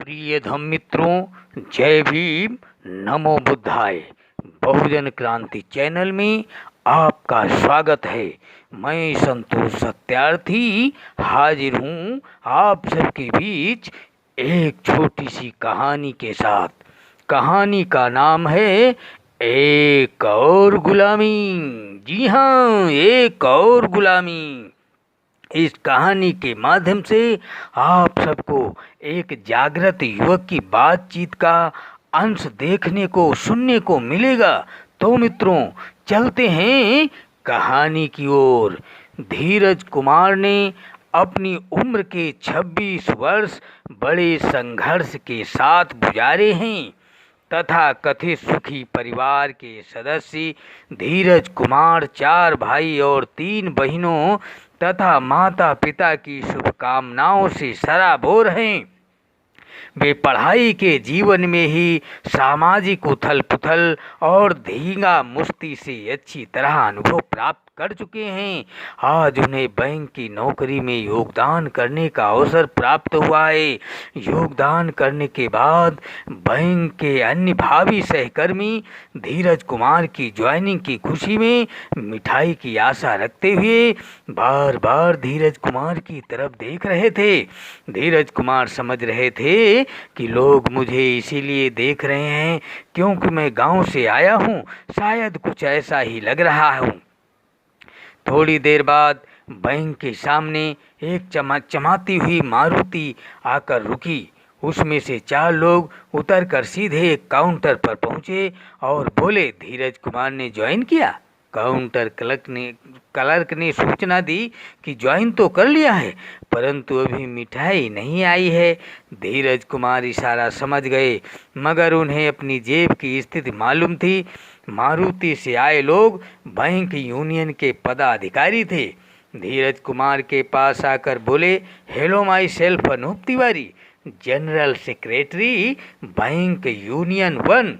प्रिय धम मित्रों, जय भीम, नमो बुद्धाय। बहुजन क्रांति चैनल में आपका स्वागत है। मैं संतोष सत्यार्थी हाजिर हूँ आप सबके बीच एक छोटी सी कहानी के साथ। कहानी का नाम है एक और गुलामी। जी हाँ, एक और गुलामी। इस कहानी के माध्यम से आप सबको एक जागृत युवक की बातचीत का अंश देखने को सुनने को मिलेगा। तो मित्रों, चलते हैं कहानी की ओर। धीरज कुमार ने अपनी उम्र के 26 वर्ष बड़े संघर्ष के साथ गुजारे हैं। तथा कथित सुखी परिवार के सदस्य धीरज कुमार 4 भाई और 3 बहनों तथा माता पिता की शुभकामनाओं से सराबोर हैं। वे पढ़ाई के जीवन में ही सामाजिक उथल पुथल और धींगा मुश्ती से अच्छी तरह अनुभव प्राप्त कर चुके हैं। आज उन्हें बैंक की नौकरी में योगदान करने का अवसर प्राप्त हुआ है। योगदान करने के बाद बैंक के अन्य भावी सहकर्मी धीरज कुमार की ज्वाइनिंग की खुशी में मिठाई की आशा रखते हुए बार बार धीरज कुमार की तरफ देख रहे थे। धीरज कुमार समझ रहे थे कि लोग मुझे इसीलिए देख रहे हैं क्योंकि मैं गांव से आया हूं, शायद कुछ ऐसा ही लग रहा हूं। थोड़ी देर बाद बैंक के सामने एक चमाती हुई मारुति आकर रुकी। उसमें से 4 लोग उतरकर सीधे एक काउंटर पर पहुंचे और बोले, धीरज कुमार ने ज्वाइन किया। काउंटर क्लर्क ने सूचना दी कि ज्वाइन तो कर लिया है, परंतु अभी मिठाई नहीं आई है। धीरज कुमार इशारा समझ गए, मगर उन्हें अपनी जेब की स्थिति मालूम थी। मारुति से आए लोग बैंक यूनियन के पदाधिकारी थे। धीरज कुमार के पास आकर बोले, hello, myself Anup Tiwari, general secretary bank union 1।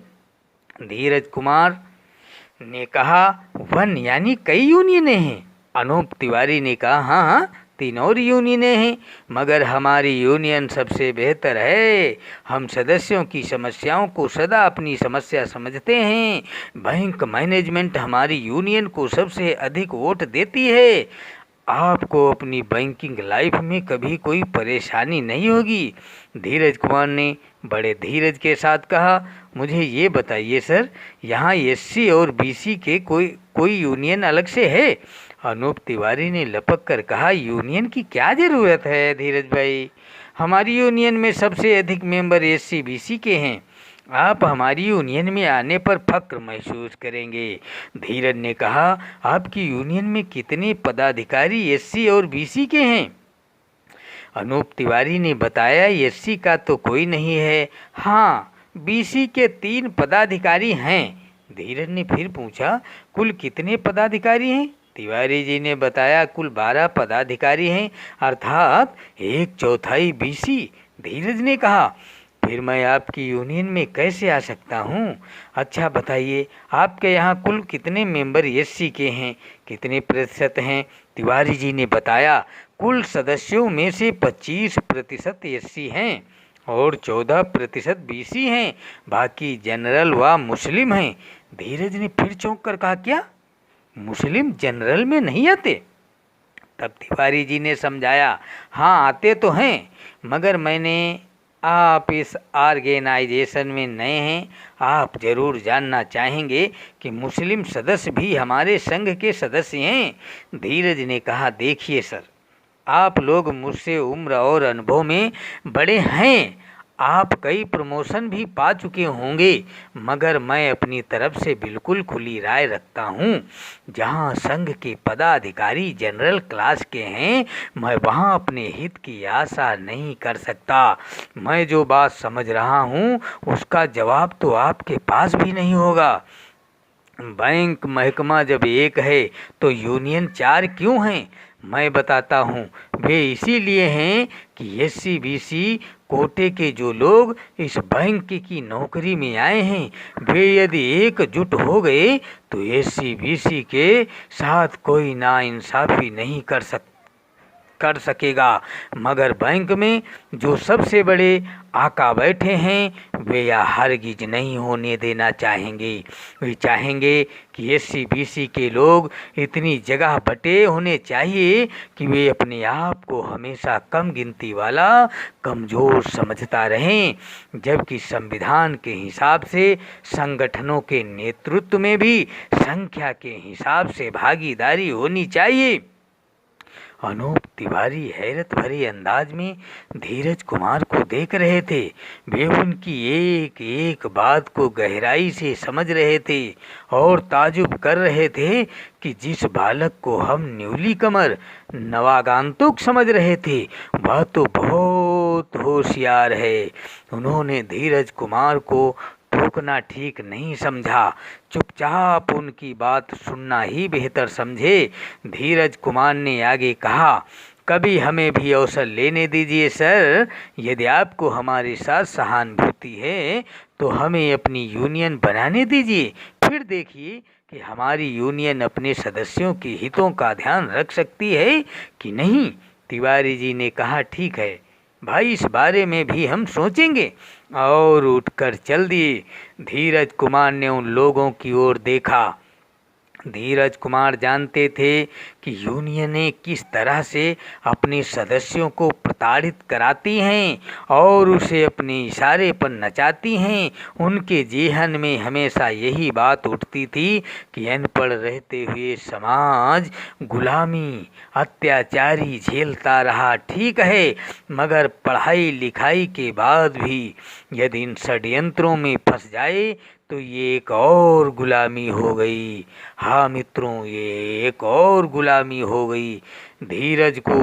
Dheeraj Kumar ने कहा, 1 यानी कई यूनियनें हैं। अनूप तिवारी ने कहा, हाँ, 3 और यूनियनें हैं, मगर हमारी यूनियन सबसे बेहतर है। हम सदस्यों की समस्याओं को सदा अपनी समस्या समझते हैं। बैंक मैनेजमेंट हमारी यूनियन को सबसे अधिक वोट देती है। आपको अपनी बैंकिंग लाइफ में कभी कोई परेशानी नहीं होगी। धीरज कुमार ने बड़े धीरज के साथ कहा, मुझे ये बताइए सर, यहाँ एससी और बीसी के कोई यूनियन अलग से है? अनूप तिवारी ने लपक कर कहा, यूनियन की क्या ज़रूरत है धीरज भाई, हमारी यूनियन में सबसे अधिक मेंबर एससी बीसी के हैं। आप हमारी यूनियन में आने पर फक्र महसूस करेंगे। धीरज ने कहा, आपकी यूनियन में कितने पदाधिकारी एससी और बीसी के हैं? अनूप तिवारी ने बताया, एससी का तो कोई नहीं है, हाँ, बीसी के 3 पदाधिकारी हैं। धीरज ने फिर पूछा, कुल कितने पदाधिकारी हैं? तिवारी जी ने बताया, कुल 12 पदाधिकारी हैं, अर्थात 1/4 बीसी। धीरज ने कहा, फिर मैं आपकी यूनियन में कैसे आ सकता हूँ? अच्छा बताइए, आपके यहाँ कुल कितने मेंबर एससी के हैं, कितने प्रतिशत हैं? तिवारी जी ने बताया, कुल सदस्यों में से 25% एससी हैं और 14% बीसी हैं, बाकी जनरल व मुस्लिम हैं। धीरज ने फिर चौंक कर कहा, क्या मुस्लिम जनरल में नहीं आते? तब तिवारी जी ने समझाया, हाँ आते तो हैं, मगर आप इस ऑर्गेनाइजेशन में नए हैं, आप ज़रूर जानना चाहेंगे कि मुस्लिम सदस्य भी हमारे संघ के सदस्य हैं। धीरज ने कहा, देखिए सर, आप लोग मुझसे उम्र और अनुभव में बड़े हैं, आप कई प्रमोशन भी पा चुके होंगे, मगर मैं अपनी तरफ से बिल्कुल खुली राय रखता हूँ। जहाँ संघ के पदाधिकारी जनरल क्लास के हैं, मैं वहाँ अपने हित की आशा नहीं कर सकता। मैं जो बात समझ रहा हूँ उसका जवाब तो आपके पास भी नहीं होगा। बैंक महकमा जब एक है तो यूनियन 4 क्यों हैं? मैं बताता हूँ, वे इसीलिए हैं कि एससी बीसी कोटे के जो लोग इस बैंक की नौकरी में आए हैं, वे यदि एकजुट हो गए तो एससी बीसी के साथ कोई नाइंसाफ़ी नहीं कर सकता। कर सकेगा। मगर बैंक में जो सबसे बड़े आका बैठे हैं वे यह हरगिज नहीं होने देना चाहेंगे। वे चाहेंगे कि SC BC के लोग इतनी जगह बटे होने चाहिए कि वे अपने आप को हमेशा कम गिनती वाला, कमज़ोर समझता रहें, जबकि संविधान के हिसाब से संगठनों के नेतृत्व में भी संख्या के हिसाब से भागीदारी होनी चाहिए। अनूप तिवारी हैरत भरे अंदाज में धीरज कुमार को देख रहे थे। वे उनकी एक एक बात को गहराई से समझ रहे थे और ताजुब कर रहे थे कि जिस बालक को हम न्यूली कमर नवागंतुक समझ रहे थे वह तो बहुत होशियार है। उन्होंने धीरज कुमार को टोकना ठीक नहीं समझा, चुपचाप उनकी बात सुनना ही बेहतर समझे। धीरज कुमार ने आगे कहा, कभी हमें भी अवसर लेने दीजिए सर। यदि आपको हमारे साथ सहानुभूति है तो हमें अपनी यूनियन बनाने दीजिए, फिर देखिए कि हमारी यूनियन अपने सदस्यों के हितों का ध्यान रख सकती है कि नहीं। तिवारी जी ने कहा, ठीक है भाई, इस बारे में भी हम सोचेंगे, और उठकर चल दिए। धीरज कुमार ने उन लोगों की ओर देखा। धीरज कुमार जानते थे कि यूनियनें किस तरह से अपने सदस्यों को प्रताड़ित कराती हैं और उसे अपने इशारे पर नचाती हैं। उनके जेहन में हमेशा यही बात उठती थी कि अनपढ़ रहते हुए समाज गुलामी, अत्याचारी झेलता रहा, ठीक है, मगर पढ़ाई लिखाई के बाद भी यदि इन षड्यंत्रों में फंस जाए तो ये एक और गुलामी हो गई। हाँ मित्रों, ये एक और गुलामी हो गई। धीरज को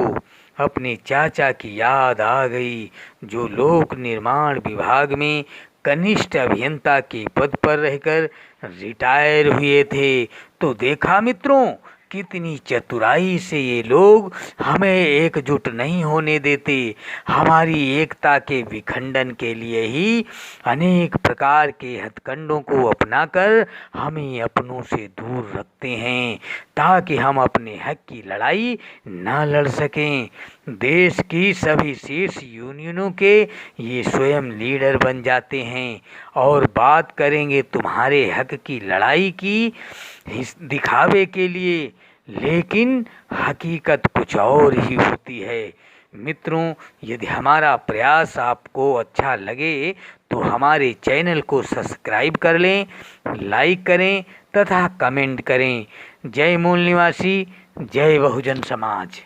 अपने चाचा की याद आ गई जो लोक निर्माण विभाग में कनिष्ठ अभियंता के पद पर रहकर रिटायर हुए थे। तो देखा मित्रों, कितनी चतुराई से ये लोग हमें एकजुट नहीं होने देते। हमारी एकता के विखंडन के लिए ही अनेक प्रकार के हथकंडों को अपनाकर हमें अपनों से दूर रखते हैं ताकि हम अपने हक की लड़ाई न लड़ सकें। देश की सभी शीर्ष यूनियनों के ये स्वयं लीडर बन जाते हैं और बात करेंगे तुम्हारे हक की लड़ाई की दिखावे के लिए, लेकिन हकीकत कुछ और ही होती है। मित्रों, यदि हमारा प्रयास आपको अच्छा लगे तो हमारे चैनल को सब्सक्राइब कर लें, लाइक करें तथा कमेंट करें। जय मूल निवासी, जय बहुजन समाज।